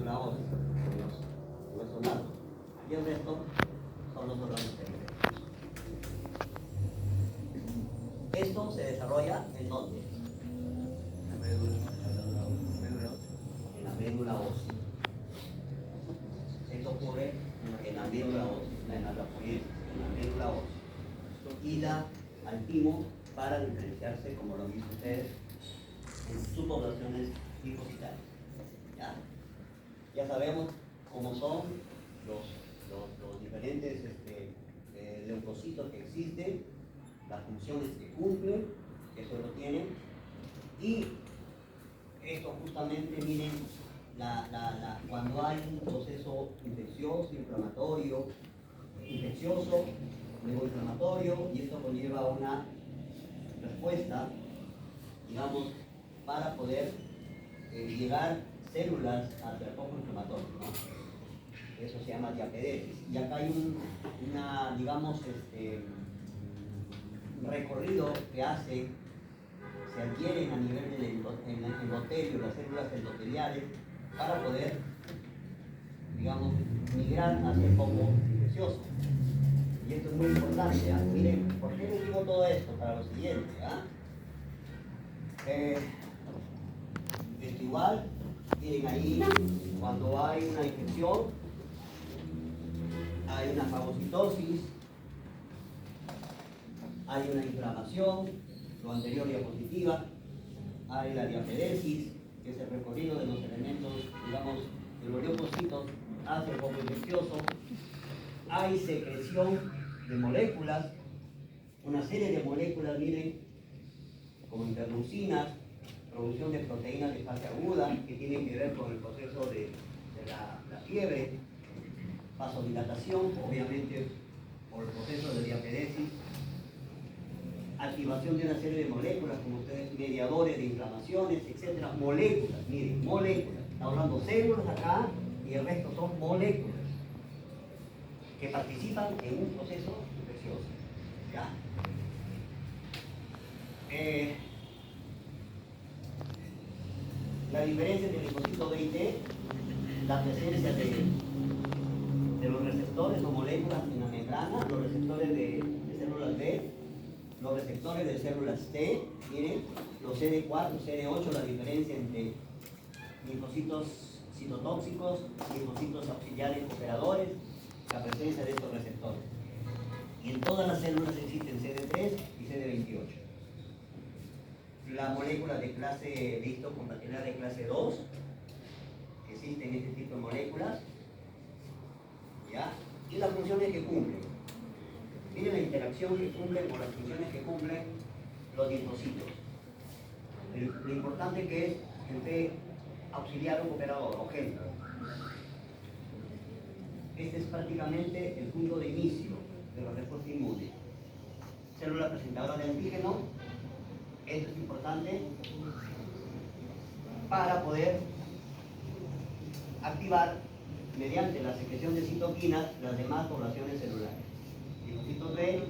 médula ósea, los huesos largos, y el resto son los órganos periféricos. Esto se desarrolla ¿en dónde? En la médula ósea. Esto ocurre en la médula ósea, en la médula ósea. Y la al timo para diferenciarse, como lo han visto ustedes, en subpoblaciones linfocitarias. Ya sabemos cómo son los diferentes leucocitos que existen, las funciones que cumplen, eso lo tienen, y esto justamente, miren, cuando hay un proceso infeccioso, luego inflamatorio, y esto conlleva una respuesta, digamos, para poder llegar células hacia el foco inflamatorio, ¿no? Eso se llama diapedesis. Y acá hay digamos, recorrido que se adquieren a nivel del endotelio, las células endoteliales, para poder, digamos, migrar hacia el foco infeccioso. Y esto es muy importante, ¿eh? Miren, ¿por qué les digo todo esto? Para lo siguiente, esto igual, miren ahí, cuando hay una infección, hay una fagocitosis, hay una inflamación, lo anterior diapositiva, hay la diapedesis, que es el recorrido de los elementos, digamos, de los leucocitos hacia el foco infeccioso, hay secreción de moléculas, una serie de moléculas, miren, como interleucinas, producción de proteínas de fase aguda, que tienen que ver con el proceso de la fiebre, vasodilatación, obviamente por el proceso de diapedesis, activación de una serie de moléculas, como ustedes, mediadores de inflamaciones, etcétera, moléculas, miren, moléculas, estamos hablando células acá, y el resto son moléculas que participan en un proceso infeccioso. ¿Ya? La diferencia entre el linfocito B y T, la presencia de los receptores o moléculas en la membrana, los receptores de células B, los receptores de células T, miren, los CD4, CD8, la diferencia entre linfocitos citotóxicos, linfocitos auxiliares operadores, la presencia de estos receptores. Y en todas las células existen CD3 y CD28. La molécula de clase de histocompatibilidad de clase 2, existen este tipo de moléculas, ¿ya? Y las funciones que cumplen. Miren la interacción que cumplen o las funciones que cumplen los linfocitos. Lo importante que es entre auxiliar o operador, o género. Este es prácticamente el punto de inicio de la respuesta inmune. Célula presentadora de antígeno, esto es importante para poder activar mediante la secreción de citoquinas las demás poblaciones celulares. Linfocitos B,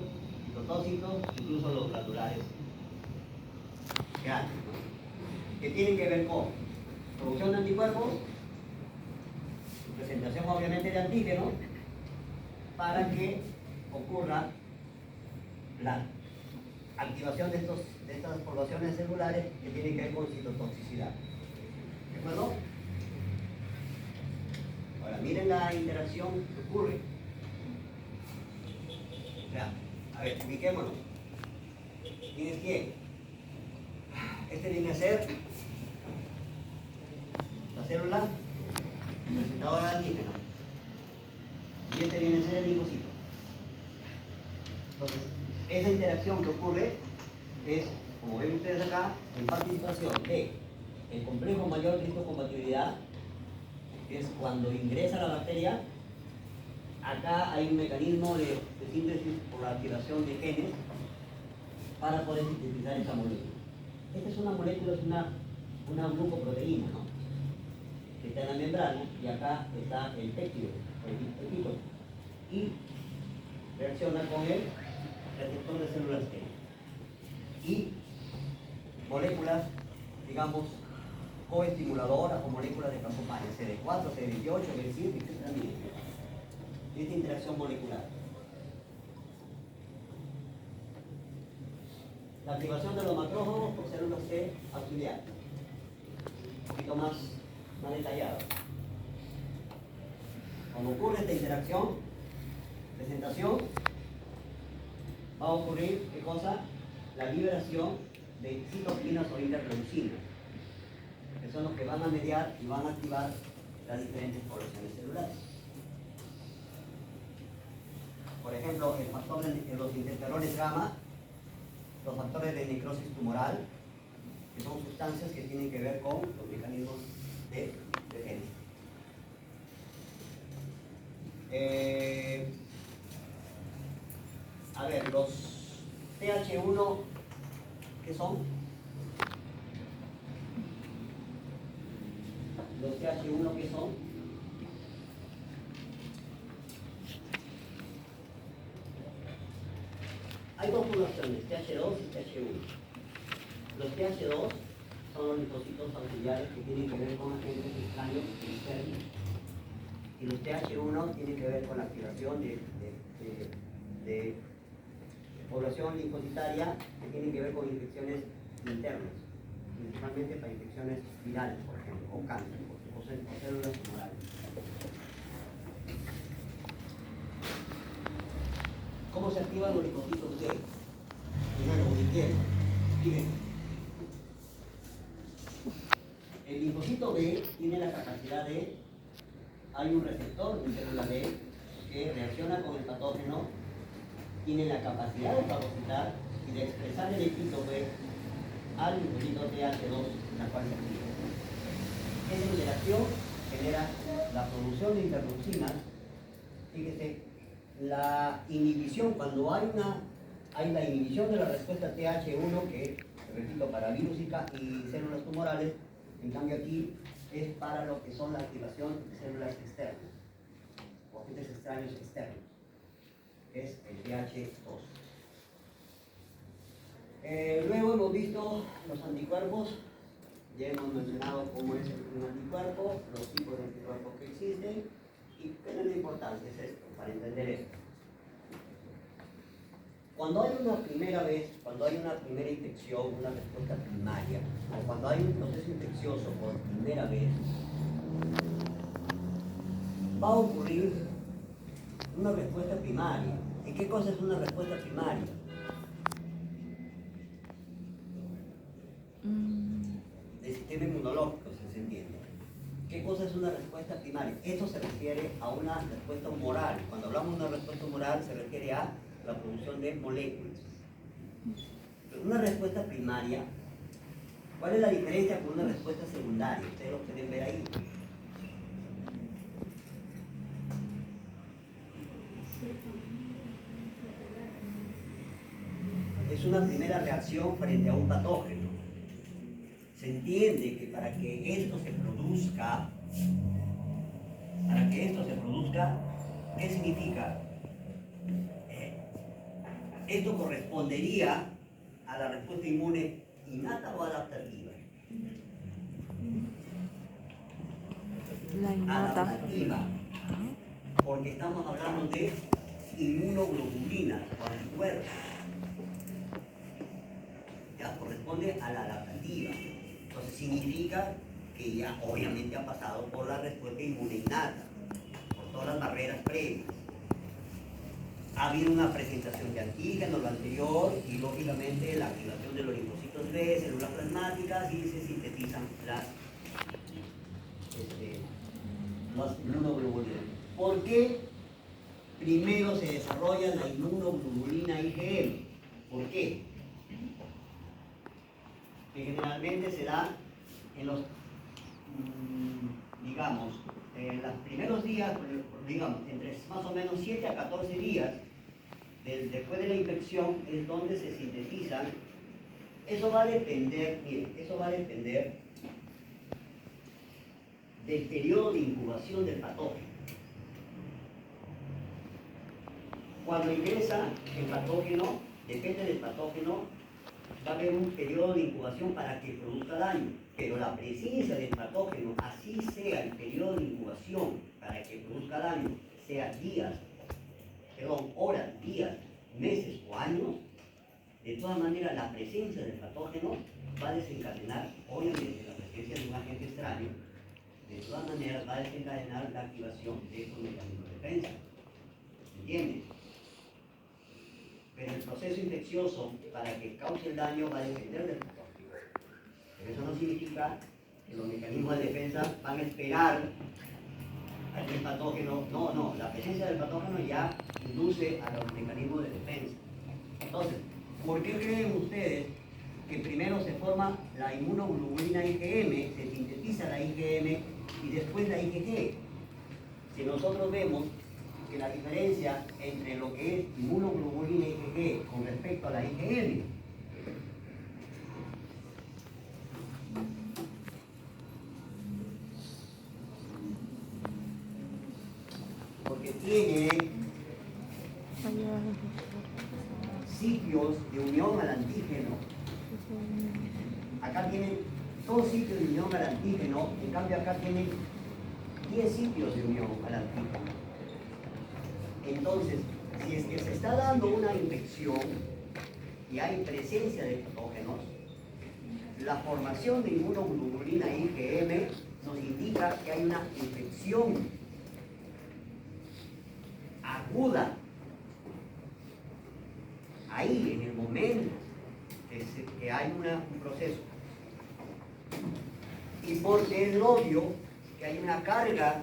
citotóxicos, incluso los glandulares. Que tienen que ver con producción de anticuerpos, presentación obviamente de antígenos, para que ocurra la activación de estas poblaciones celulares que tienen que ver con citotoxicidad. ¿De acuerdo? Ahora, miren la interacción que ocurre. O sea, a ver, ubiquémonos. ¿Quién es quién? Este viene a ser la célula presentadora de antígeno. Y este viene a ser el linfocito. Entonces, esa interacción que ocurre es, como ven ustedes acá, en participación de el complejo mayor de histocompatibilidad, que es cuando ingresa la bacteria. Acá hay un mecanismo de síntesis por la activación de genes para poder sintetizar esa molécula. Esta es una molécula, es una glucoproteína, ¿no? Que está en la membrana, y acá está el péptido, el peptito, y reacciona con el receptor de células T. Y moléculas, digamos, coestimuladoras o moléculas de campo maya, CD4, CD28, CD7, etc. Esta interacción molecular. La activación de los macrófagos por células C auxiliar. Un poquito más detallado. Cuando ocurre esta interacción, presentación, va a ocurrir, ¿qué cosa? La liberación de citoquinas o interleucinas, que son los que van a mediar y van a activar las diferentes poblaciones celulares. Por ejemplo, el factor de los interferones gamma, los factores de necrosis tumoral, que son sustancias que tienen que ver con los mecanismos de defensa. A ver, los TH1, ¿qué son? Los TH1, ¿qué son? Hay dos poblaciones, TH2 y TH1. Los TH2 son los linfocitos auxiliares que tienen que ver con agentes extraños externos. Y los TH1 tienen que ver con la activación de población linfocitaria que tienen que ver con infecciones internas, principalmente para infecciones virales, por ejemplo, o cáncer, o células tumorales. ¿Cómo se activan los linfocitos D? Primero, ¿de qué? Fíjense. El linfocito B tiene la capacidad de, hay un receptor de célula B que reacciona con el patógeno, tiene la capacidad de fagocitar y de expresar el epítope al linfocito TH2, la cual se activa. Esa interacción genera la producción de interleucinas. Fíjese, la inhibición, cuando hay la inhibición de la respuesta TH1, que, repito, para virus y células tumorales, en cambio aquí es para lo que son la activación de células externas, o agentes extraños externos, que es el TH2. Luego hemos visto los anticuerpos, ya hemos mencionado cómo es un anticuerpo, los tipos de anticuerpos que existen, y qué es la importancia es esto, para entender esto. Cuando hay una primera vez, cuando hay una primera infección, una respuesta primaria, o cuando hay un proceso infeccioso por primera vez, va a ocurrir una respuesta primaria. ¿Y qué cosa es una respuesta primaria? El sistema inmunológico, si se entiende. ¿Qué cosa es una respuesta primaria? Esto se refiere a una respuesta humoral. Cuando hablamos de una respuesta humoral se refiere a la producción de moléculas. Pero una respuesta primaria, ¿cuál es la diferencia con una respuesta secundaria? Ustedes lo pueden ver ahí. Es una primera reacción frente a un patógeno. Se entiende que para que esto se produzca, ¿qué significa? Esto correspondería a la respuesta inmune innata o adaptativa. La innata. Adaptativa, porque estamos hablando de inmunoglobulinas o anticuerpos. Ya corresponde a la adaptativa. Entonces significa que ya obviamente ha pasado por la respuesta inmune innata, por todas las barreras previas. Ha habido una presentación de antígeno, lo anterior, y lógicamente la activación de los linfocitos B, células plasmáticas, y se sintetizan las inmunoglobulinas. ¿Por qué primero se desarrolla la inmunoglobulina IgM? ¿Por qué? Que generalmente se da en los, digamos, en los primeros días, digamos, entre más o menos 7 a 14 días después de la infección es donde se sintetizan. Eso va a depender, miren, eso va a depender del periodo de incubación del patógeno. Cuando ingresa el patógeno, depende del patógeno, va a haber un periodo de incubación para que produzca daño. Pero la presencia del patógeno, así sea el periodo de incubación para que produzca daño, sea horas, días, meses o años, de todas maneras la presencia del patógeno va a desencadenar, obviamente la presencia de un agente extraño, de todas maneras va a desencadenar la activación de estos mecanismos de defensa. ¿Entiendes? Pero el proceso infeccioso, para que cause el daño, va a depender del patógeno. Pero eso no significa que los mecanismos de defensa van a esperar a que el patógeno, no, la presencia del patógeno ya induce a los mecanismos de defensa. Entonces, ¿por qué creen ustedes que primero se forma la inmunoglobulina IgM, se sintetiza la IgM y después la IgG? Si nosotros vemos que la diferencia entre lo que es inmunoglobulina IgG con respecto a la IgM, porque tiene sitios de unión al antígeno. Acá tienen 2 sitios de unión al antígeno, en cambio acá tienen 10 sitios de unión al antígeno. Entonces, si es que se está dando una infección y hay presencia de patógenos, la formación de inmunoglobulina IgM nos indica que hay una infección aguda ahí en el momento que hay un proceso. Y porque es obvio que hay una carga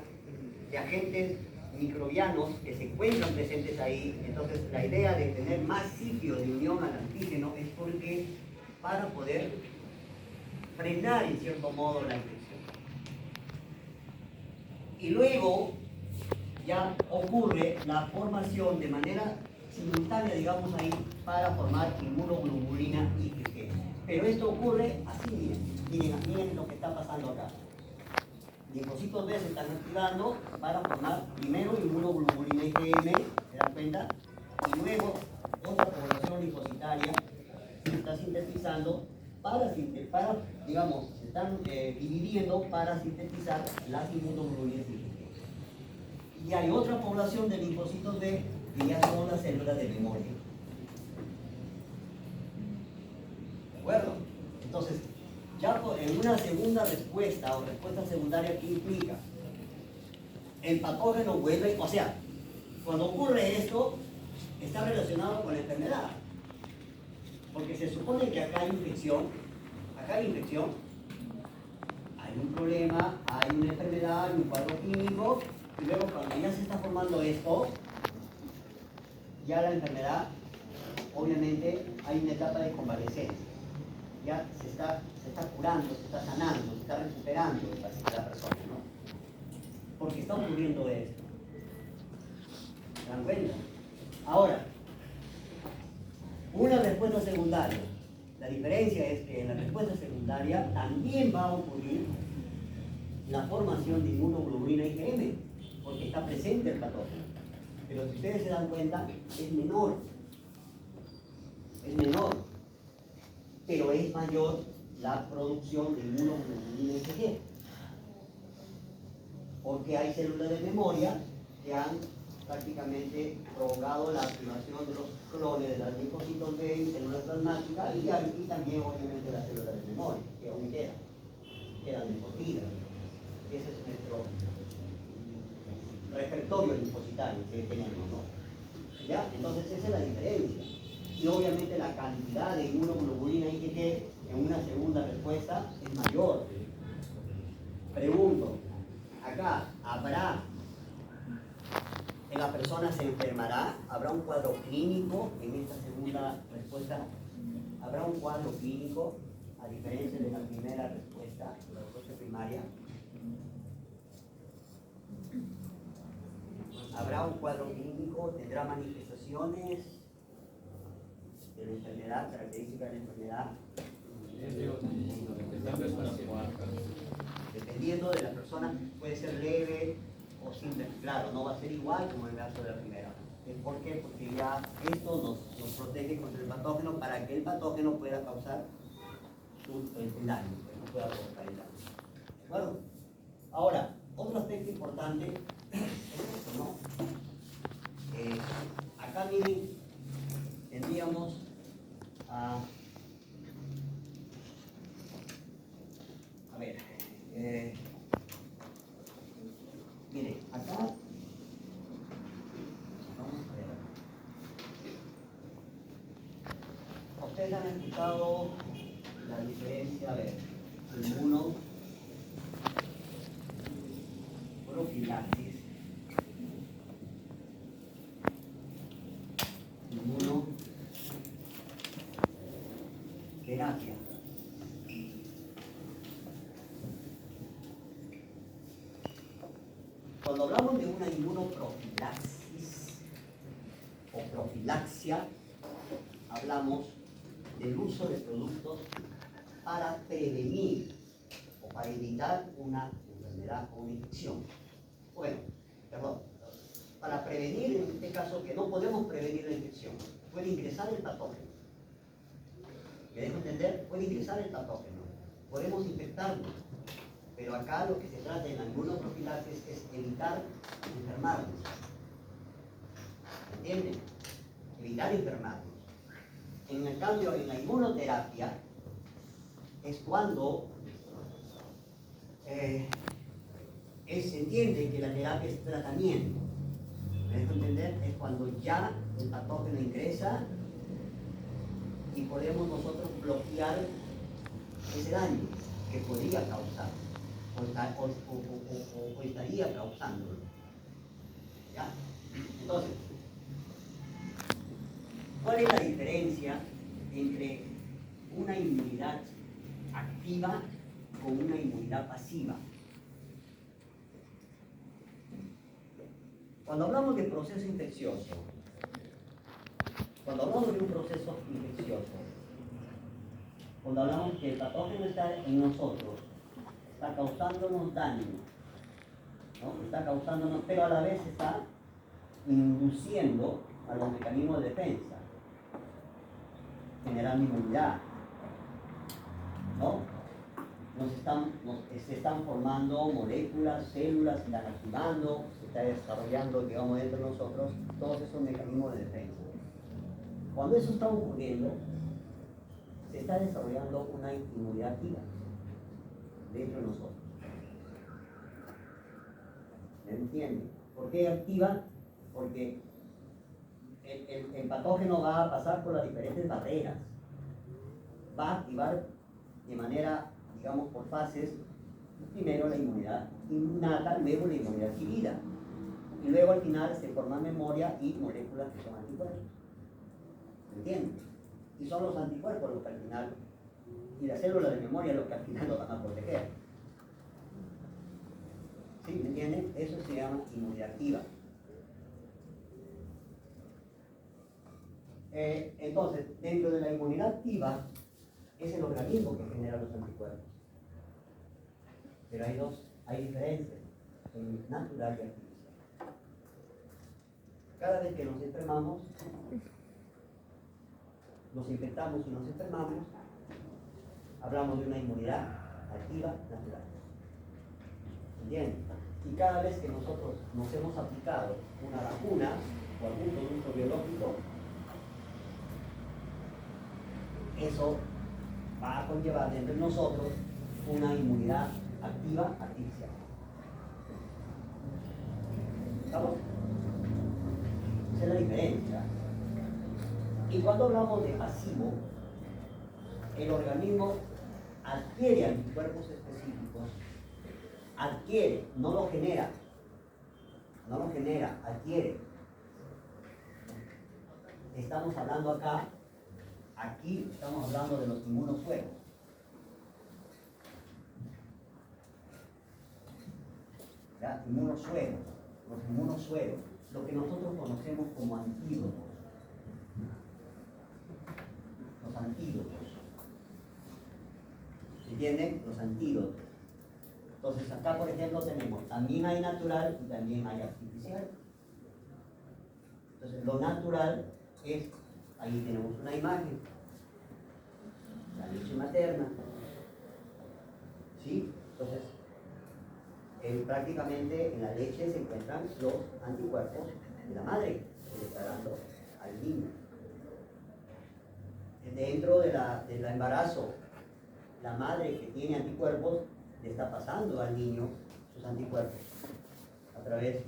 de agentes microbianos que se encuentran presentes ahí, entonces la idea de tener más sitios de unión al antígeno es porque para poder frenar en cierto modo la infección. Y luego ya ocurre la formación de manera simultánea, digamos ahí, para formar inmunoglobulina IgG. Pero esto ocurre así, miren lo que está pasando acá. Linfocitos B se están activando para formar primero inmunoglobulina IgM, ¿se dan cuenta? Y luego otra población linfocitaria se está sintetizando digamos, se están dividiendo para sintetizar las inmunoglobulinas IgG. Y hay otra población de linfocitos B que ya son las células de memoria. ¿De acuerdo? Entonces, ya en una segunda respuesta o respuesta secundaria, ¿qué implica? El patógeno vuelve, o sea, cuando ocurre esto, está relacionado con la enfermedad. Porque se supone que acá hay infección, hay un problema, hay una enfermedad, hay un cuadro clínico, y luego cuando ya se está formando esto, ya la enfermedad, obviamente, hay una etapa de convalecencia. Ya se está curando, se está sanando, se está recuperando la persona, ¿no? Porque está ocurriendo esto. ¿Se dan cuenta? Ahora, una respuesta secundaria. La diferencia es que en la respuesta secundaria también va a ocurrir la formación de inmunoglobulina IgM, porque está presente el patógeno. Pero si ustedes se dan cuenta, es menor. Pero es mayor la producción de inmunoglobulina IgG, porque hay células de memoria que han prácticamente provocado la activación de los clones de las linfocitos B y células plasmáticas y también obviamente las células de memoria que aún quedan escondidas. Ese es nuestro repertorio linfocitario que tenemos, ¿no? ¿Ya? Entonces esa es la diferencia. Y obviamente la cantidad de inmunoglobulina IgG en una segunda respuesta es mayor. Pregunto, acá, ¿la persona se enfermará? ¿Habrá un cuadro clínico en esta segunda respuesta? ¿Habrá un cuadro clínico a diferencia de la primera respuesta, la respuesta primaria? ¿Habrá un cuadro clínico? ¿Tendrá manifestaciones de la enfermedad, características de la enfermedad? Dependiendo de la persona, puede ser leve o simple. Claro, no va a ser igual como en el caso de la primera. ¿Por qué? Porque ya esto nos protege contra el patógeno para que el patógeno pueda causar el daño. pueda provocar el daño. ¿De acuerdo? Ahora, otro aspecto importante es esto, ¿no? Acá miren, tendríamos a ver, miren, acá vamos a ver. Ustedes han escuchado la diferencia, a ver, profilaxis, terapia. Cuando hablamos de una inmunoprofilaxis o profilaxia, hablamos del uso de productos para prevenir o para evitar una enfermedad o una infección. Bueno, perdón, para prevenir en este caso que no podemos prevenir la infección, puede ingresar el patógeno. ¿Me dejo entender? Puede ingresar el patógeno. Podemos infectarnos. Pero acá lo que se trata en la inmunoprofilaxis es evitar enfermarnos. ¿Entienden? Evitar enfermarnos. En el cambio, en la inmunoterapia es cuando se entiende que la terapia es tratamiento. ¿Me dejo entender? Es cuando ya el patógeno ingresa y podemos nosotros bloquear ese daño que podría causar o estaría causándolo. ¿Ya? Entonces, ¿cuál es la diferencia entre una inmunidad activa con una inmunidad pasiva? Cuando hablamos de proceso infeccioso, cuando hablamos de un proceso infeccioso, cuando hablamos que el patógeno está en nosotros, está causándonos daño, ¿no? Está causándonos, pero a la vez está induciendo a los mecanismos de defensa, generando inmunidad, ¿no? Se están formando moléculas, células, se están activando, se está desarrollando, digamos, dentro de nosotros todos esos mecanismos de defensa. Cuando eso está ocurriendo, se está desarrollando una inmunidad activa dentro de nosotros. ¿Me entienden? ¿Por qué activa? Porque el patógeno va a pasar por las diferentes barreras, va a activar de manera, digamos, por fases, primero la inmunidad innata, luego la inmunidad adquirida, y luego al final se forma memoria y moléculas que son anticuerpos. ¿Me entienden? Y son los anticuerpos los que al final, y las células de memoria los que al final nos van a proteger. ¿Sí? ¿Me entienden? Eso se llama inmunidad activa. Entonces, dentro de la inmunidad activa, es el organismo que genera los anticuerpos. Pero hay diferencias en natural y artificial. Cada vez que nos enfermamos, nos infectamos y nos enfermamos, hablamos de una inmunidad activa natural. ¿Entienden? Y cada vez que nosotros nos hemos aplicado una vacuna o algún producto biológico, eso va a conllevar dentro de nosotros una inmunidad activa artificial. ¿Estamos? Esa es la diferencia. Y cuando hablamos de pasivo, el organismo adquiere anticuerpos específicos, adquiere, no lo genera, adquiere. Estamos hablando acá, aquí estamos hablando de los inmunosueros. ¿Ya? Inmunosueros, los inmunosueros, lo que nosotros conocemos como antídotos. Los antídotos. ¿Entienden? Los antídotos. Entonces acá, por ejemplo, tenemos, también hay natural y también hay artificial. Entonces, lo natural es, ahí tenemos una imagen, la leche materna, ¿Sí? Entonces, prácticamente en la leche se encuentran los anticuerpos de la madre que le está dando al niño. Dentro del embarazo, la madre que tiene anticuerpos le está pasando al niño sus anticuerpos a través,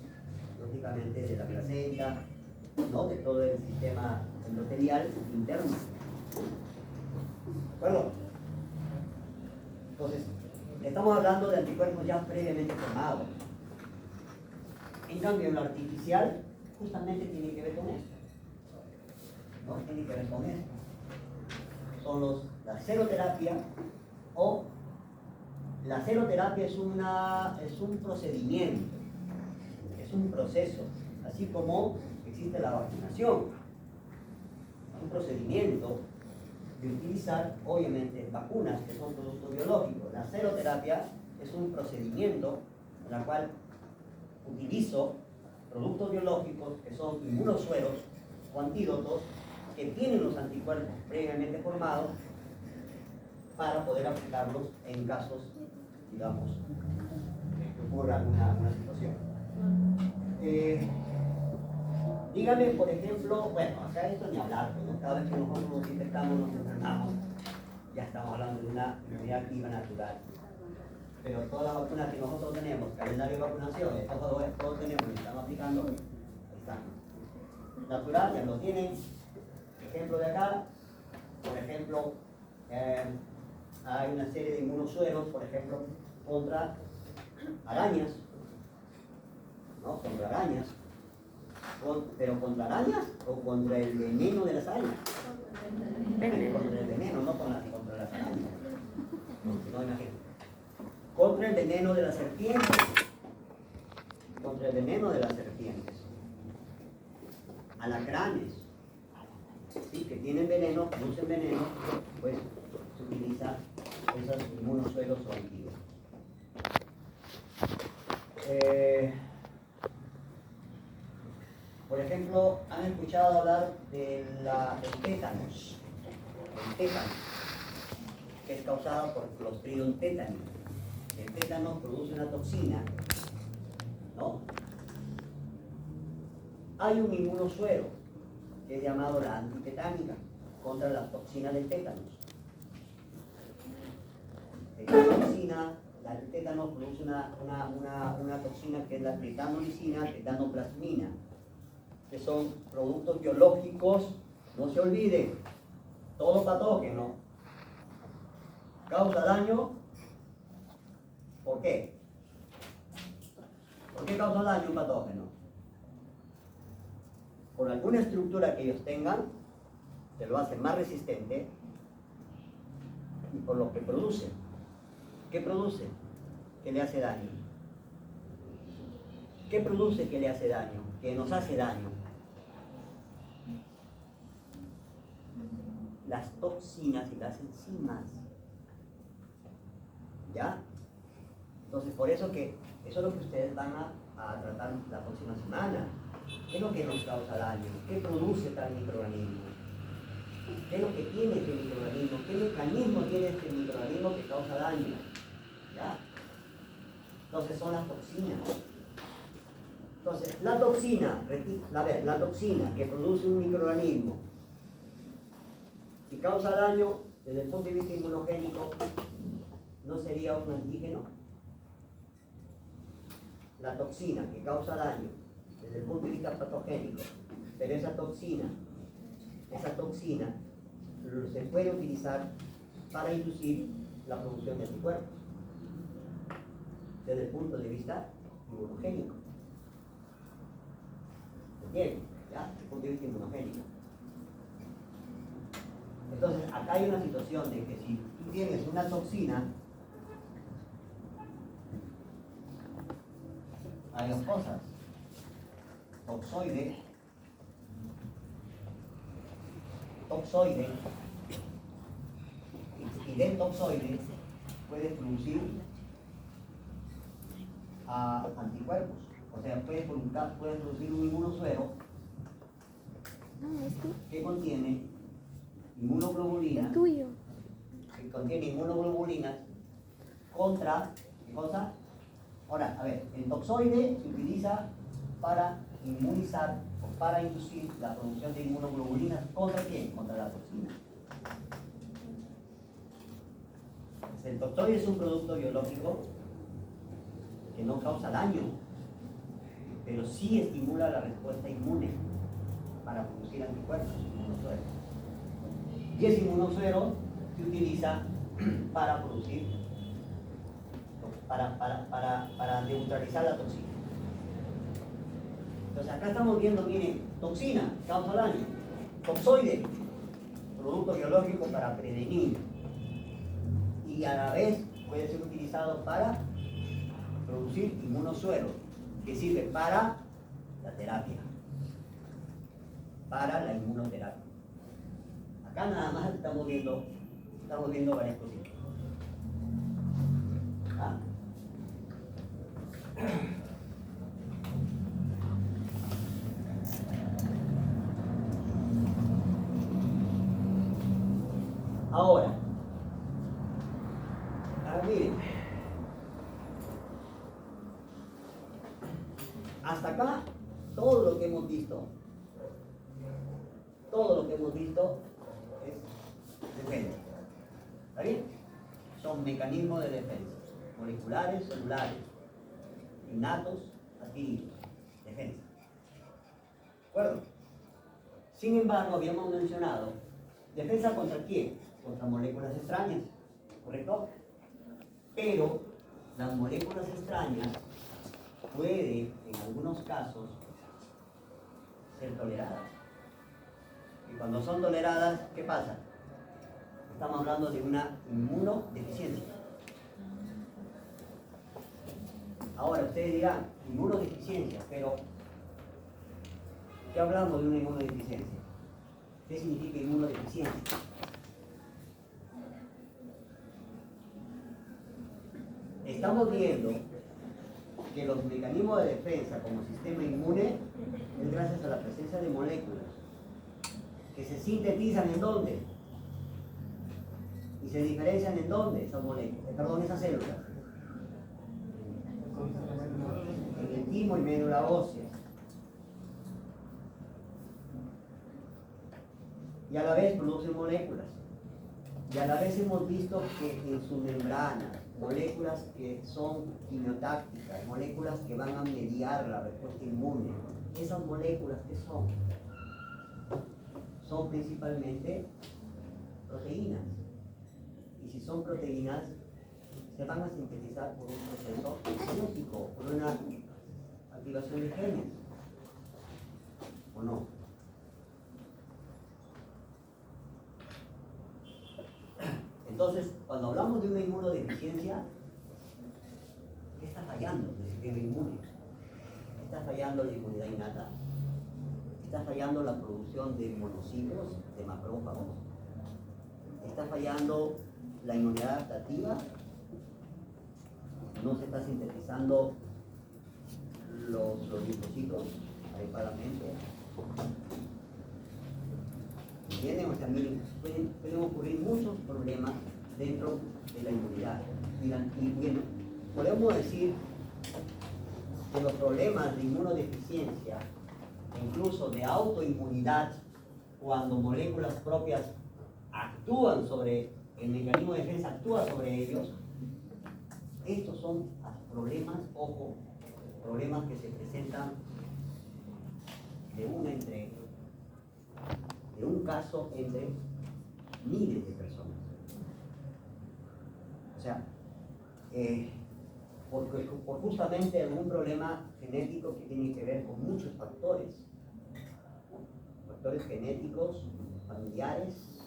lógicamente, de la placenta, ¿no? De todo el sistema endotelial interno. ¿De acuerdo? Entonces, estamos hablando de anticuerpos ya previamente formados. En cambio, en lo artificial, justamente tiene que ver con esto. ¿No? Tiene que ver con esto. Son la seroterapia, o la seroterapia es un procedimiento, es un proceso, así como existe la vacunación, un procedimiento de utilizar, obviamente, vacunas que son productos biológicos. La seroterapia es un procedimiento en el cual utilizo productos biológicos que son inmunosueros o antídotos que tienen los anticuerpos previamente formados para poder aplicarlos en casos, digamos, que ocurra alguna situación. Dígame, por ejemplo, bueno, acá esto ni hablar, ¿no? Cada vez que nosotros nos infectamos, nos enfermamos, ya estamos hablando de una inmunidad activa natural. Pero todas las vacunas que nosotros tenemos, calendario de vacunación, todos tenemos y estamos aplicando, ahí están. Natural, ya lo tienen. Ejemplo de acá, por ejemplo, hay una serie de inmunosueros, por ejemplo, contra arañas, ¿no? Contra arañas. ¿Pero contra arañas o contra el veneno de las arañas? Contra el veneno, no contra las arañas. No imagino. Contra el veneno de las serpientes. Contra el veneno de las serpientes. Alacranes, ¿sí? Que tienen veneno, producen veneno, pues se utiliza esos inmunosuelos o antídotos. Por ejemplo, han escuchado hablar del tétanos. El tétano, que es causado por Clostridium tetani. El tétano produce una toxina, ¿no? Hay un inmunosuero que es llamado la antitetánica contra la toxina del tétanos. El tétano produce una toxina que es la tetanolicina, tetanoplasmina, que son productos biológicos, no se olviden, todo patógeno causa daño. ¿Por qué? ¿Por qué causa daño un patógeno? Por alguna estructura que ellos tengan, que lo hace más resistente, y por lo que produce. ¿Qué produce? Que le hace daño. ¿Qué produce que le hace daño? Que nos hace daño. Las toxinas y las enzimas. ¿Ya? Entonces, por eso eso es lo que ustedes van a tratar la próxima semana. ¿Qué es lo que nos causa daño? ¿Qué produce tal microorganismo? ¿Qué es lo que tiene este microorganismo? ¿Qué mecanismo tiene este microorganismo que causa daño? ¿Ya? Entonces son las toxinas. Entonces, la toxina que produce un microorganismo y causa daño desde el punto de vista inmunogénico, ¿no sería un antígeno? La toxina que causa daño desde el punto de vista patogénico, pero esa toxina se puede utilizar para inducir la producción de anticuerpos desde el punto de vista inmunogénico. ¿Entienden? ¿Ya? Desde el punto de vista inmunogénico. Entonces, acá hay una situación de que si tú tienes una toxina, hay dos cosas: toxoide, y del toxoide puede producir anticuerpos. O sea, puede producir un inmunosuero que contiene inmunoglobulinas, contra, ¿qué cosa? Ahora, a ver, el toxoide se utiliza para inmunizar o para inducir la producción de inmunoglobulinas. ¿Contra quién? Contra la toxina. El toxoide es un producto biológico que no causa daño, pero sí estimula la respuesta inmune para producir anticuerpos, inmunosuero. Y ese inmunosuero se utiliza para producir, para neutralizar la toxina. Entonces acá estamos viendo, miren, toxina, causa daño, toxoide, producto biológico para prevenir, y a la vez puede ser utilizado para producir inmunosuero, que sirve para la terapia, para la inmunoterapia. Acá nada más estamos viendo varias cositas. ¿Ah? Ahora, miren, hasta acá todo lo que hemos visto es defensa. ¿Está bien? Son mecanismos de defensa, moleculares, celulares, innatos, adquiridos, defensa. ¿De acuerdo? Sin embargo, habíamos mencionado defensa contra quién? Contra moléculas extrañas, ¿correcto? Pero las moléculas extrañas pueden, en algunos casos, ser toleradas. Y cuando son toleradas, ¿qué pasa? Estamos hablando de una inmunodeficiencia. Ahora, ustedes dirán, inmunodeficiencia, pero ¿qué hablamos de una inmunodeficiencia? ¿Qué significa inmunodeficiencia? Estamos viendo que los mecanismos de defensa como sistema inmune es gracias a la presencia de moléculas que se sintetizan ¿en dónde? Y se diferencian ¿en dónde? Esas células. En el timo y médula ósea. Y a la vez producen moléculas. Y a la vez hemos visto que en su membrana, moléculas que son quimiotácticas, moléculas que van a mediar la respuesta inmune. Esas moléculas, ¿qué son? Son principalmente proteínas. Y si son proteínas, se van a sintetizar por un proceso genético, por una activación de genes. ¿O no? Entonces, cuando hablamos de una inmunodeficiencia, ¿qué está fallando en el sistema inmune? Está fallando la inmunidad innata, está fallando la producción de monocitos, de macrófagos, está fallando la inmunidad adaptativa, no se está sintetizando los linfocitos adecuadamente. ¿Entienden? O sea, miren, pueden ocurrir muchos problemas dentro de la inmunidad. Y bueno, podemos decir que los problemas de inmunodeficiencia, incluso de autoinmunidad, cuando moléculas propias actúan sobre el mecanismo de defensa, actúa sobre ellos, estos son problemas, ojo, problemas que se presentan de un caso entre miles de personas. O sea, por justamente algún problema genético que tiene que ver con muchos factores genéticos, familiares,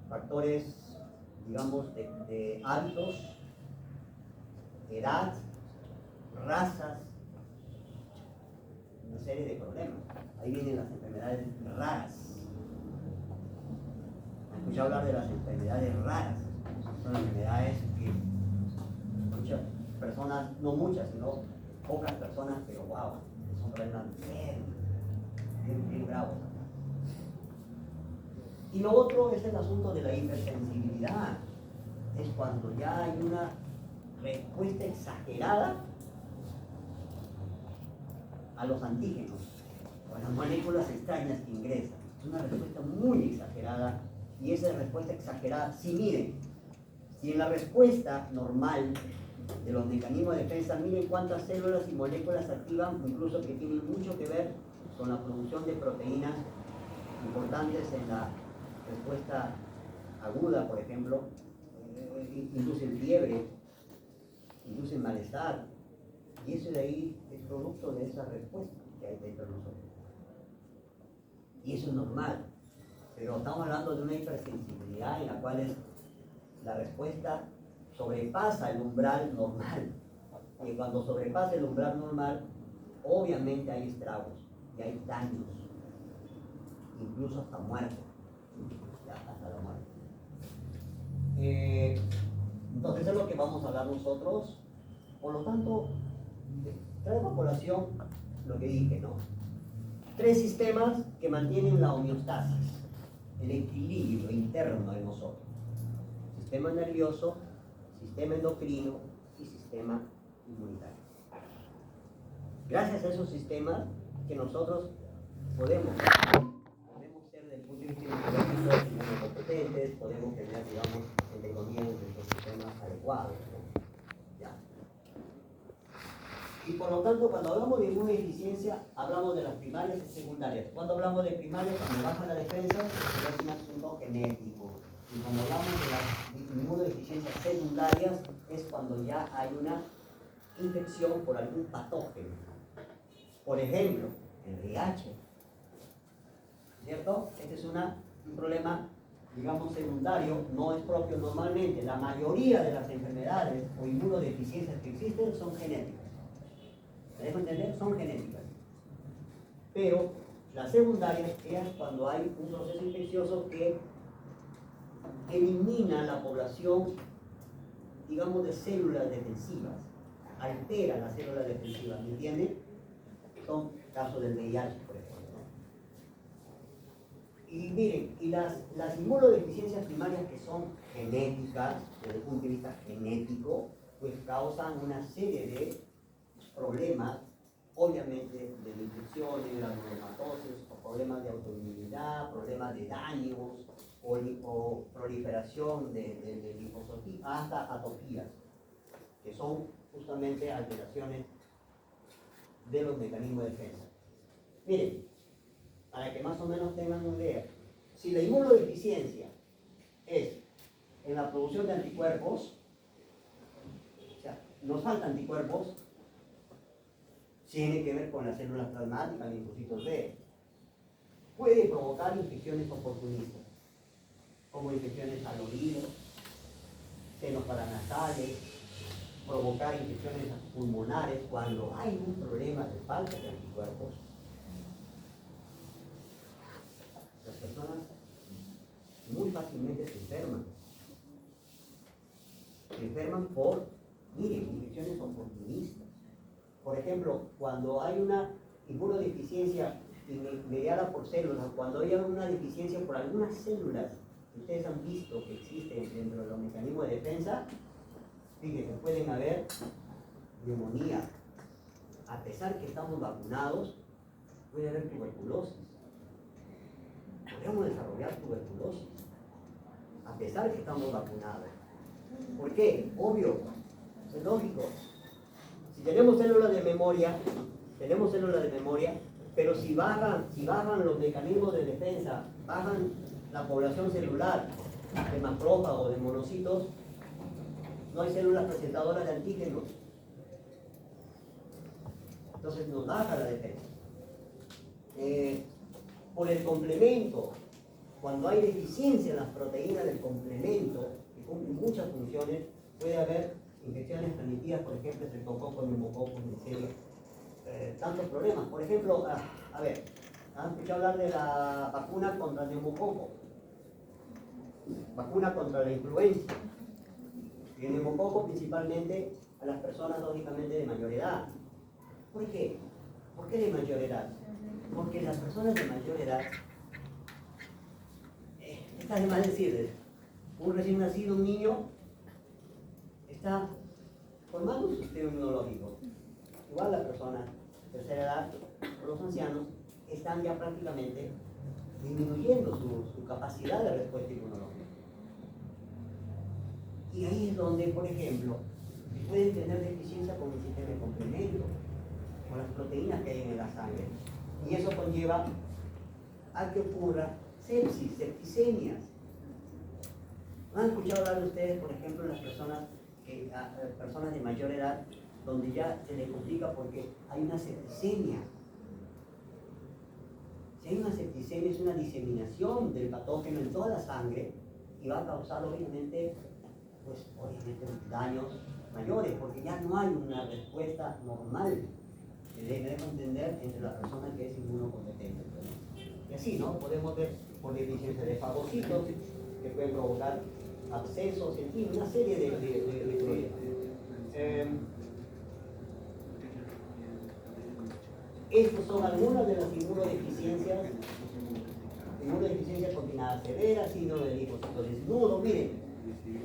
factores, digamos, de hábitos, edad, razas, una serie de problemas. Ahí vienen las enfermedades raras. ¿Han escuchado hablar de las enfermedades raras? Son enfermedades que muchas personas, no muchas, sino pocas personas, pero wow, son problemas bien bravos. Y lo otro es el asunto de la hipersensibilidad. es cuando ya hay una respuesta exagerada a los antígenos o a las moléculas extrañas que ingresan. Es una respuesta muy exagerada, y esa respuesta exagerada, si miren, si en la respuesta normal de los mecanismos de defensa, miren cuántas células y moléculas se activan, incluso que tienen mucho que ver con la producción de proteínas importantes en la respuesta aguda, por ejemplo, inducen fiebre, inducen malestar, y eso de ahí es producto de esa respuesta que hay dentro de nosotros. Y eso es normal, pero estamos hablando de una hipersensibilidad en la cual la respuesta sobrepasa el umbral normal. Y cuando sobrepasa el umbral normal, obviamente hay estragos y hay daños, incluso hasta muerte, hasta la muerte. Entonces es lo que vamos a hablar nosotros. Por lo tanto, traemos a colación lo que dije, ¿no? 3 sistemas que mantienen la homeostasis, el equilibrio interno de nosotros: sistema nervioso, sistema endocrino y sistema inmunitario. Gracias a esos sistemas que nosotros podemos ser, desde el punto de vista inmunológico, competentes, podemos tener, digamos, entre comillas, nuestros sistemas adecuados, ¿no? ¿Ya? Y por lo tanto, cuando hablamos de inmunodeficiencia, hablamos de las primarias y secundarias. Cuando hablamos de primarias, cuando baja la defensa, es un asunto genético. Y cuando hablamos de las inmunodeficiencias secundarias, es cuando ya hay una infección por algún patógeno. Por ejemplo, el VIH, ¿cierto? Este es un problema, digamos, secundario, no es propio normalmente. La mayoría de las enfermedades o inmunodeficiencias que existen son genéticas. ¿Me dejo entender? Son genéticas. Pero las secundarias es cuando hay un proceso infeccioso que elimina la población, digamos, de células defensivas, altera las células defensivas, ¿me entienden? Son casos del VIH, por ejemplo, ¿no? Y miren, y las inmunodeficiencias primarias, que son genéticas, desde el punto de vista genético, pues causan una serie de problemas, obviamente, de infecciones, de neumatosis, o problemas de autoinmunidad, problemas de daños, o proliferación de linfocitos, hasta atopías, que son justamente alteraciones de los mecanismos de defensa. Miren, para que más o menos tengan una idea, si la inmunodeficiencia es en la producción de anticuerpos, o sea, nos faltan anticuerpos, tiene que ver con las células plasmáticas, linfocitos B. Puede provocar infecciones oportunistas, como infecciones al oído, senos paranasales, provocar infecciones pulmonares cuando hay un problema de falta de anticuerpos. Las personas muy fácilmente se enferman. Se enferman por, miren, infecciones oportunistas. Por ejemplo, cuando hay una inmunodeficiencia mediada por células, cuando hay una deficiencia por algunas células que ustedes han visto que existen dentro de los mecanismos de defensa, fíjense, pueden haber neumonía. A pesar que estamos vacunados, puede haber tuberculosis. Podemos desarrollar tuberculosis, a pesar que estamos vacunados. ¿Por qué? Obvio, es lógico. Si tenemos células de memoria, pero si bajan los mecanismos de defensa, bajan la población celular de macrófagos, de monocitos, no hay células presentadoras de antígenos. Entonces nos baja la defensa. Por el complemento, cuando hay deficiencia en las proteínas del complemento, que cumplen muchas funciones, puede haber infecciones transmitidas, por ejemplo, estreptococos, neumococos, neisseria, tantos problemas. Por ejemplo, a ver, ¿han escuchado hablar de la vacuna contra el neumococo? Vacuna contra la influenza. Y el neumococo principalmente a las personas, lógicamente, de mayor edad. ¿Por qué? ¿Por qué de mayor edad? Porque las personas de mayor edad, está de más decirles, un recién nacido, un niño, está formando un sistema inmunológico. Igual las personas de tercera edad o los ancianos están ya prácticamente disminuyendo su capacidad de respuesta inmunológica. Y ahí es donde, por ejemplo, pueden tener deficiencia con el sistema de complemento, con las proteínas que hay en la sangre. Y eso conlleva a que ocurra sepsis, septicemias. ¿No han escuchado hablar de ustedes, por ejemplo, de las personas de mayor edad, donde ya se les complica porque hay una septicemia? Si hay una septicemia, es una diseminación del patógeno en toda la sangre y va a causar obviamente daños mayores, porque ya no hay una respuesta normal que dejo entender entre la persona que es inmunocompetente. Y así, ¿no? Podemos ver por deficiencia de fagocitos que pueden provocar abscesos, en fin, una serie de estas son algunas de las inmunodeficiencias combinadas severas, síndrome del linfocito desnudo. Miren,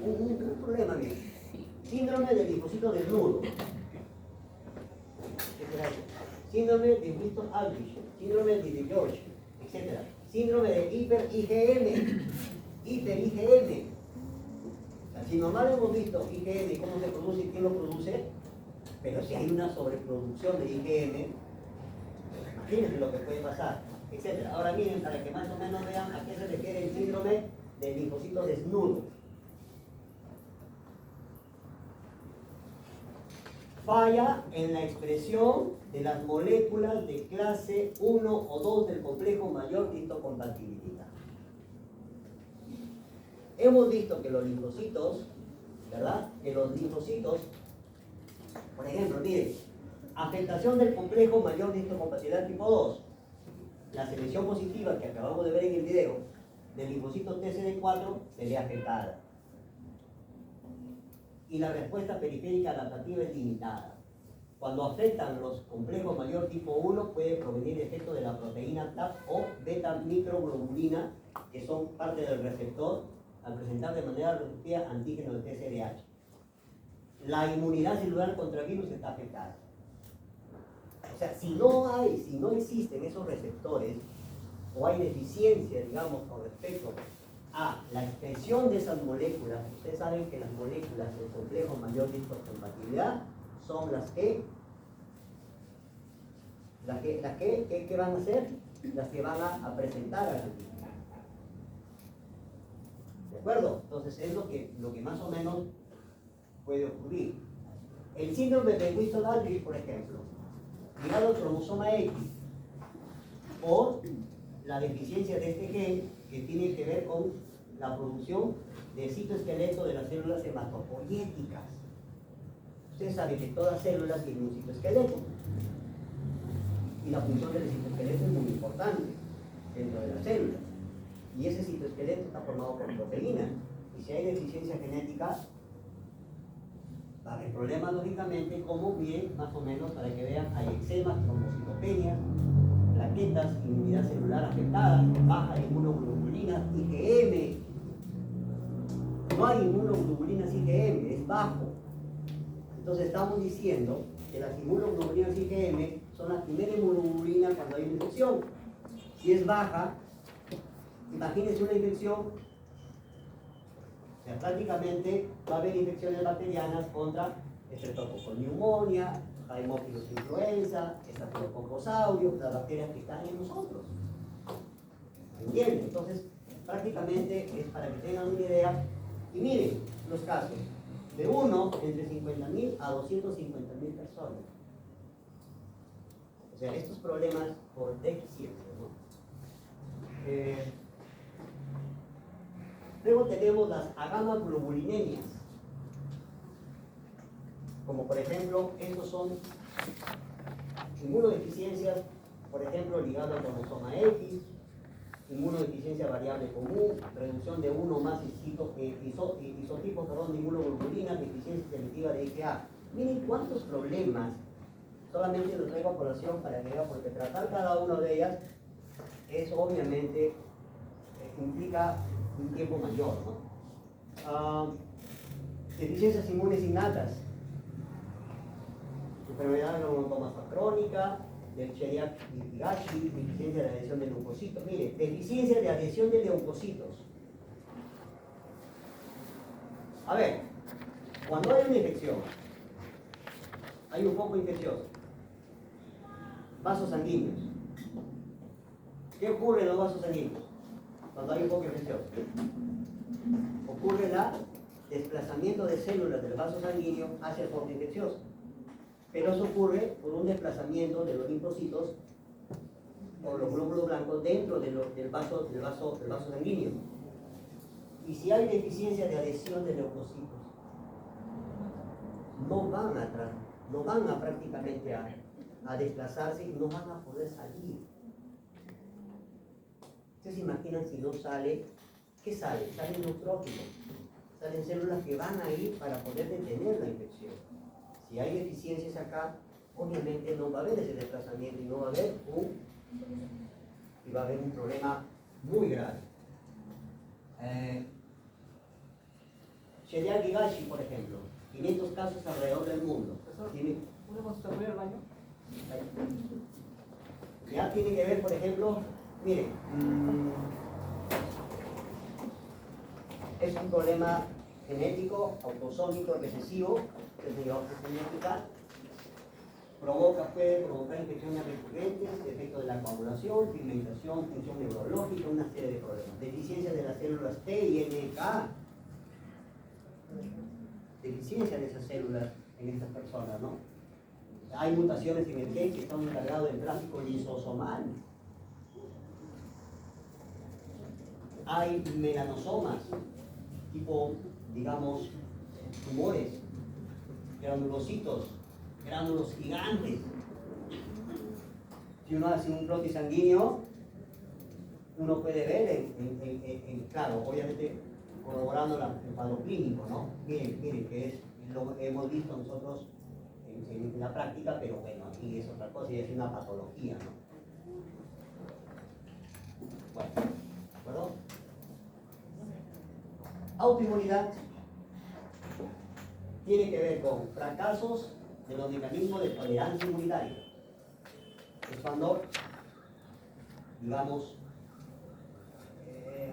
un problema, miren. Síndrome del linfocito desnudo. ¿Qué será eso? Síndrome de Winston-Aldrich, síndrome de George, etc. Síndrome de hiper-IgM. Hiper-IgM. Si normal hemos visto IgM, cómo se produce y quién lo produce, pero si hay una sobreproducción de IgM, imagínense lo que puede pasar, etc. Ahora miren, para que más o menos vean a qué se refiere el síndrome del linfocito desnudo. Falla en la expresión de las moléculas de clase 1 o 2 del complejo mayor de histocompatibilidad. Hemos visto que los linfocitos, ¿verdad? Que los linfocitos, por ejemplo, miren, afectación del complejo mayor de histocompatibilidad tipo 2. La selección positiva que acabamos de ver en el video del linfocito TCD4 se ve afectada. Y la respuesta periférica adaptativa es limitada. Cuando afectan los complejos mayor tipo 1 puede provenir efecto de la proteína TAP o beta microglobulina, que son parte del receptor, al presentar de manera reducida antígeno del TCDH. La inmunidad celular contra virus está afectada. O sea, si no existen esos receptores, o hay deficiencia, digamos, con respecto a la expresión de esas moléculas, ustedes saben que las moléculas del complejo mayor de histocompatibilidad son las que van a hacer, las que van a presentar a la antígeno. ¿De acuerdo? Entonces es lo que más o menos puede ocurrir. El síndrome de Winston-Aldrich, por ejemplo, ligado al cromosoma X, por la deficiencia de este gen que tiene que ver con la producción de citoesqueleto de las células hematopoyéticas. Ustedes saben que todas células tienen un citoesqueleto y la función del citoesqueleto es muy importante dentro de las células. Y ese citoesqueleto está formado por proteínas. Y si hay deficiencia genética, va a haber problemas, lógicamente, como bien, más o menos, para que vean, hay eczemas, trombocitopenia, plaquetas, inmunidad celular afectada, baja inmunoglobulinas, IgM. No hay inmunoglobulinas IgM, es bajo. Entonces estamos diciendo que las inmunoglobulinas IgM son la primera inmunoglobulina cuando hay una infección. Si es baja, imagínense una infección, o sea, prácticamente va a haber infecciones bacterianas contra Streptococcus pneumonia, Haemophilus influenza, Staphylococcus aureus, las bacterias que están en nosotros. ¿Entienden? Entonces, prácticamente es para que tengan una idea. Y miren los casos, de uno entre 50.000 a 250.000 personas. O sea, estos problemas por deficiencia, ¿no? Luego tenemos las agamaglobulinemias, como por ejemplo, estos son inmunodeficiencias, por ejemplo, ligado al cromosoma X, inmunodeficiencia variable común, reducción de uno o más isotipos de inmunoglobulinas, deficiencia selectiva de IgA. Miren cuántos problemas, solamente los traigo a colación para que vean, porque tratar cada una de ellas es obviamente, implica un tiempo mayor, ¿no? Deficiencias inmunes innatas. Enfermedad neumatomática crónica, del Chiari-Higashi, deficiencia de adhesión de leucocitos. Mire, deficiencia de adhesión de leucocitos. A ver, cuando hay una infección, hay un foco infeccioso, vasos sanguíneos. ¿Qué ocurre en los vasos sanguíneos cuando hay un foco infeccioso? Ocurre el desplazamiento de células del vaso sanguíneo hacia el foco infeccioso. Pero eso ocurre por un desplazamiento de los linfocitos o los glóbulos blancos dentro del vaso sanguíneo. Y si hay deficiencia de adhesión de leucocitos, no van a prácticamente a desplazarse y no van a poder salir. ¿Ustedes se imaginan si no sale? ¿Qué sale? Salen neutrófilos, salen células que van a ir para poder detener la infección. Si hay deficiencias acá, obviamente no va a haber ese desplazamiento y no va a haber un problema muy grave. Chiari-Higashi, por ejemplo, 500 casos alrededor del mundo. ¿Podemos ir al baño? Ya tiene que ver, por ejemplo, mire, es un problema genético, autosómico, recesivo, genética, puede provocar infecciones recurrentes, efecto de la coagulación, pigmentación, función neurológica, una serie de problemas. Deficiencia de las células T y NK. Deficiencia de esas células en estas personas, ¿no? Hay mutaciones en el gen que están encargados del tráfico lisosomal. Hay melanosomas, tipo, digamos, tumores, granulocitos, gránulos gigantes. Si uno hace un frotis sanguíneo, uno puede ver, claro, obviamente corroborando el cuadro clínico, ¿no? Miren, que lo hemos visto nosotros en la práctica, pero bueno, aquí es otra cosa y es una patología, ¿no? Bueno, ¿de acuerdo? Autoinmunidad tiene que ver con fracasos de los mecanismos de tolerancia inmunitaria. Es cuando, digamos,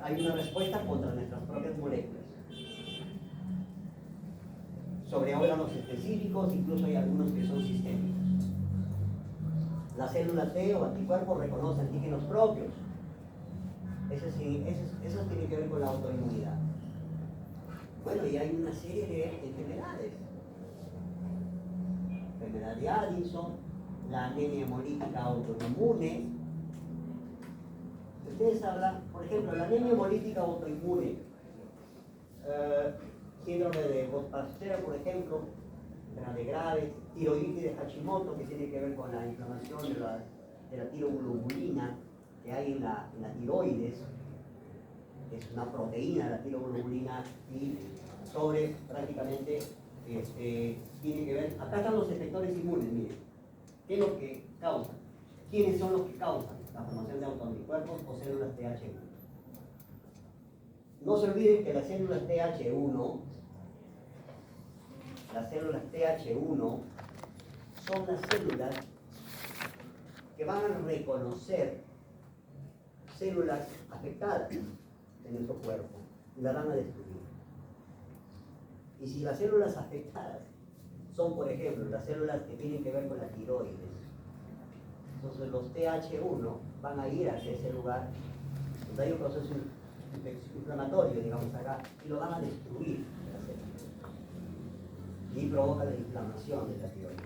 hay una respuesta contra nuestras propias moléculas. Sobre órganos específicos, incluso hay algunos que son sistémicos. La célula T o anticuerpos reconoce antígenos propios. Eso tiene que ver con la autoinmunidad. Bueno, y hay una serie de enfermedades. Enfermedad de Addison, la anemia hemolítica autoinmune. Ustedes hablan, por ejemplo, la anemia hemolítica autoinmune, síndrome de Gaucher, por ejemplo, enfermedad grave, tiroiditis de Hashimoto, que tiene que ver con la inflamación de la tiroglobulina que hay en la tiroides. Es una proteína, la tiroglobulina, y sobre prácticamente tiene que ver. Acá están los efectores inmunes, miren. ¿Qué es lo que causan? ¿Quiénes son los que causan la formación de autoanticuerpos o células TH1? No se olviden que las células TH1 son las células que van a reconocer células afectadas en nuestro cuerpo y las van a destruir. Y si las células afectadas son, por ejemplo, las células que tienen que ver con la tiroides, entonces los TH1 van a ir hacia ese lugar donde hay un proceso inflamatorio, digamos acá, y lo van a destruir las células. Y provoca la inflamación de la tiroides.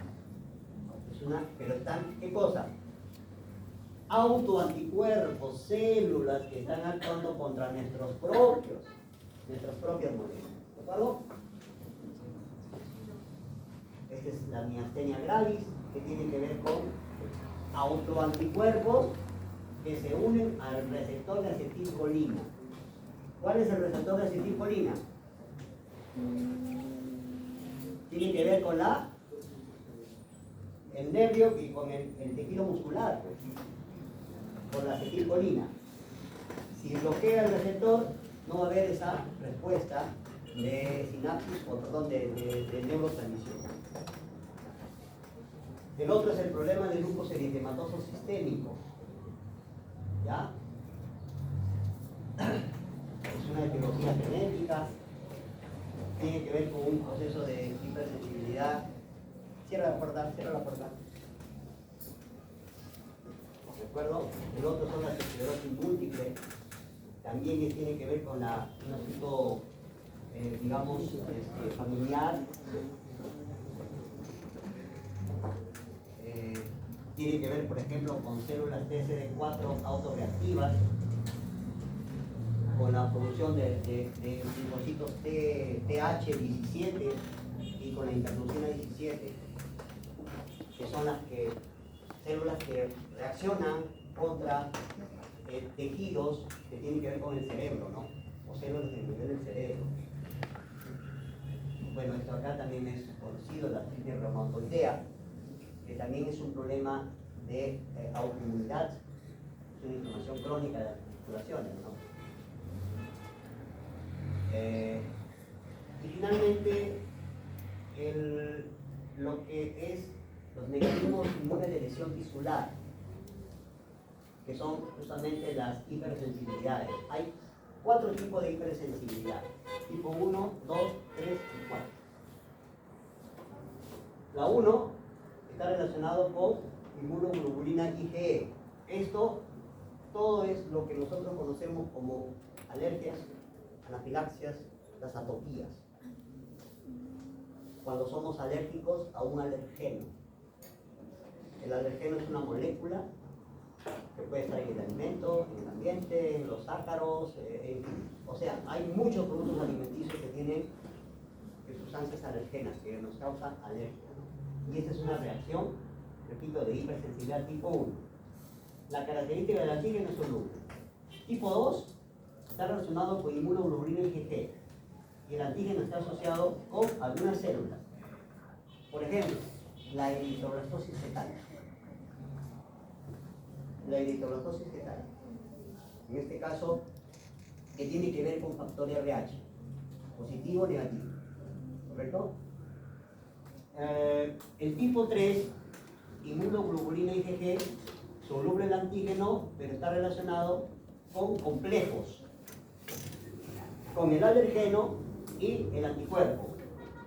Pero están, ¿qué cosa? Autoanticuerpos, células que están actuando contra nuestras propias moléculas. ¿De acuerdo? Esta es la miastenia gravis, que tiene que ver con autoanticuerpos que se unen al receptor de acetilcolina. ¿Cuál es el receptor de acetilcolina? Tiene que ver con el nervio y con el tejido muscular, con la acetilcolina. Si bloquea el receptor, no va a haber esa respuesta de sinapsis, o perdón, de neurotransmisión. El otro es el problema del lupus eritematoso sistémico. ¿Ya? Es una etiología genética, tiene que ver con un proceso de hipersensibilidad. Cierra la puerta, cierra la puerta. ¿De acuerdo? El otro son las esclerosis múltiple, también tiene que ver con un asunto, digamos, familiar. Tiene que ver, por ejemplo, con células TCD4 autorreactivas, con la producción de linfocitos TH17 y con la interleucina 17, que son células que reaccionan contra tejidos que tienen que ver con el cerebro, ¿no? O células del nivel del cerebro. Bueno, esto acá también es conocido, la artritis reumatoidea, que también es un problema de autoinmunidad, es una inflamación crónica de las articulaciones, ¿no? Y finalmente, lo que es los mecanismos inmunes de lesión tisular, que son justamente las hipersensibilidades. Hay 4 tipos de hipersensibilidad: tipo 1, 2, 3 y 4. La 1 está relacionado con inmunoglobulina IgE. Todo es lo que nosotros conocemos como alergias, anafilaxias, las atopías. Cuando somos alérgicos a un alergeno. El alergeno es una molécula que puede estar en el alimento, en el ambiente, en los ácaros, o sea, hay muchos productos alimenticios que tienen sustancias alergenas que nos causan alergia, ¿no? Y esta es una reacción, repito, de hipersensibilidad tipo 1. La característica del antígeno es soluble. Tipo 2 está relacionado con inmunoglobulina IgG y el antígeno está asociado con algunas células. Por ejemplo, la eritroblastosis fetal. La eritroblastosis fetal, en este caso, que tiene que ver con factor RH, positivo o negativo, ¿correcto? El tipo 3, inmunoglobulina IgG, soluble el antígeno, pero está relacionado con complejos, con el alergeno y el anticuerpo,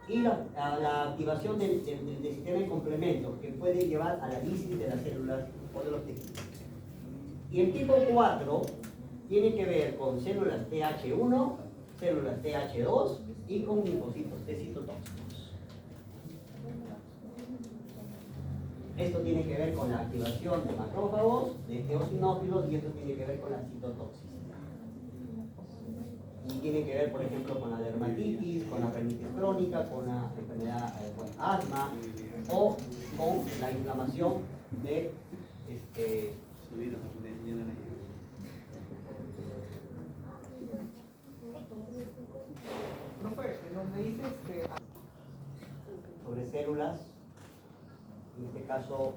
y la activación del sistema de complemento, que puede llevar a la lisis de las células o de los tejidos. Y el tipo 4 tiene que ver con células TH1, células TH2 y con linfocitos T citotóxicos. Esto tiene que ver con la activación de macrófagos, de eosinófilos, y esto tiene que ver con la citotoxicidad. Y tiene que ver, por ejemplo, con la dermatitis, con la rinitis crónica, con la enfermedad, con asma, o con la inflamación de Profe, nos dices que sobre células, en este caso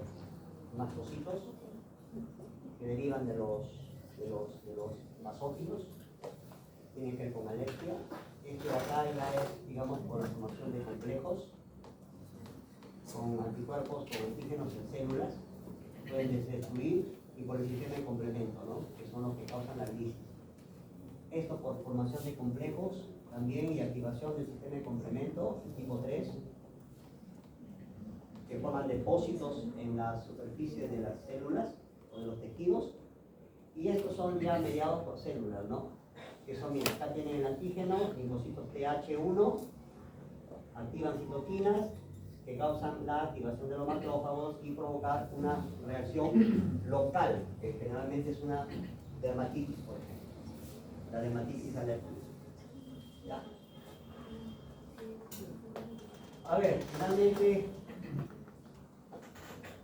mastocitos, que derivan de los basófilos, tienen que ver con alergia. Esto de acá ya es, digamos, por la formación de complejos, con anticuerpos, con antígenos en células, pueden destruir, y por el sistema de complemento, ¿no? Que son los que causan la lisis. Esto por formación de complejos también y activación del sistema de complemento, tipo 3, que forman depósitos en la superficie de las células o de los tejidos, y estos son ya mediados por células, ¿no? Que son, mira, acá tienen el antígeno, linfocitos TH1, activan citoquinas que causan la activación de los macrófagos y provocar una reacción local, que generalmente es una dermatitis, por ejemplo, la dermatitis alérgica. ¿Ya? A ver, finalmente,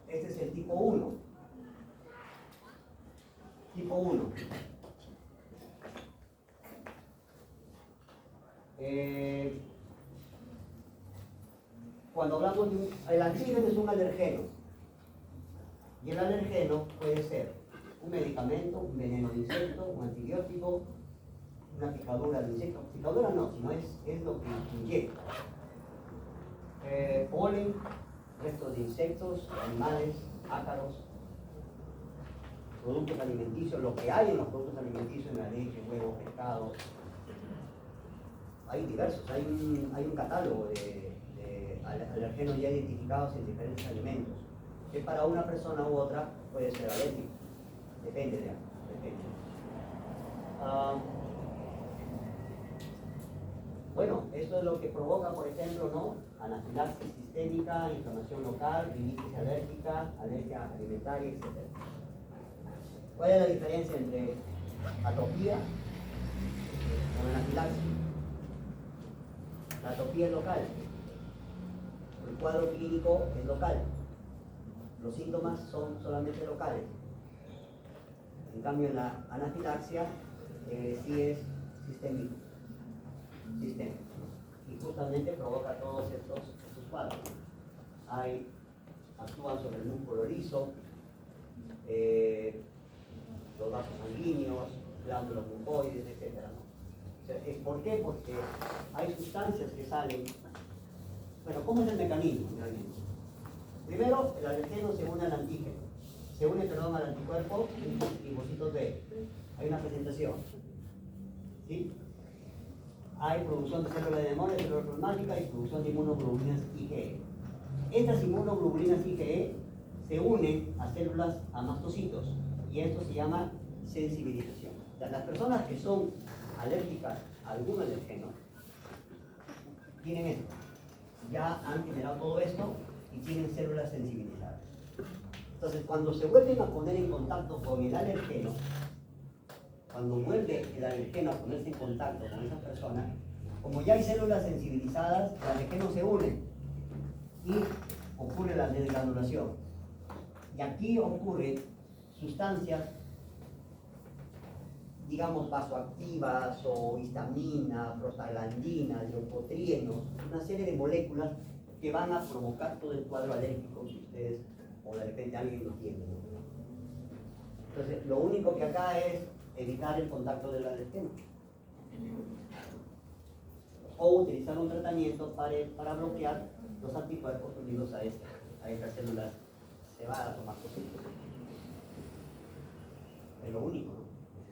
este es el tipo 1. Tipo 1. Cuando hablamos de el antígeno es un alergeno, y el alergeno puede ser un medicamento, un veneno de insecto, un antibiótico, una picadura de insecto. Picadura no, sino es lo que inyecta. Polen, restos de insectos, animales, ácaros, productos alimenticios, lo que hay en los productos alimenticios, en la leche, huevos, pescado. Hay diversos, hay un catálogo de alergenos ya identificados en diferentes alimentos, que para una persona u otra puede ser alérgico, depende. Bueno, esto es lo que provoca, por ejemplo, ¿no? Anafilaxis sistémica, inflamación local, rinitis alérgica, alergia alimentaria, etc. ¿Cuál es la diferencia entre atopía y anafilaxis? La atopía es local, el cuadro clínico es local, los síntomas son solamente locales. En cambio, en la anafilaxia sí es sistémico, y justamente provoca todos estos cuadros. Actúan sobre el músculo liso, los vasos sanguíneos, glándulas mucoides, etc. ¿Por qué? Porque hay sustancias que salen. Bueno, ¿cómo es el mecanismo realmente? Primero, el alergeno se une al antígeno, al anticuerpo linfocitos B. Hay una presentación, ¿sí? Hay producción de células de memoria, células plasmáticas y producción de inmunoglobulinas IgE. Estas inmunoglobulinas IgE se unen a células, a mastocitos, y esto se llama sensibilización. O sea, las personas que son alérgicas a algún alergeno tienen esto, ya han generado todo esto y tienen células sensibilizadas. Entonces, cuando se vuelven a poner en contacto con el alergeno, cuando vuelve el alergeno a ponerse en contacto con esa persona, como ya hay células sensibilizadas, el alergeno se une y ocurre la desgranulación. Y aquí ocurren sustancias, digamos, vasoactivas o histamina, prostaglandina, leucotrienos, una serie de moléculas que van a provocar todo el cuadro alérgico que ustedes, o de repente alguien lo tiene, ¿no? Entonces, lo único que acá es evitar el contacto del alergeno. O utilizar un tratamiento para bloquear los anticuerpos unidos a estas células cebadas o mastocitos. Es lo único, ¿no?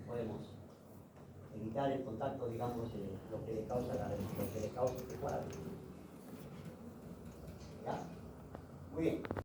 Podemos evitar el contacto, digamos, de lo que le causa este cuadro. ¿Ya? Muy bien.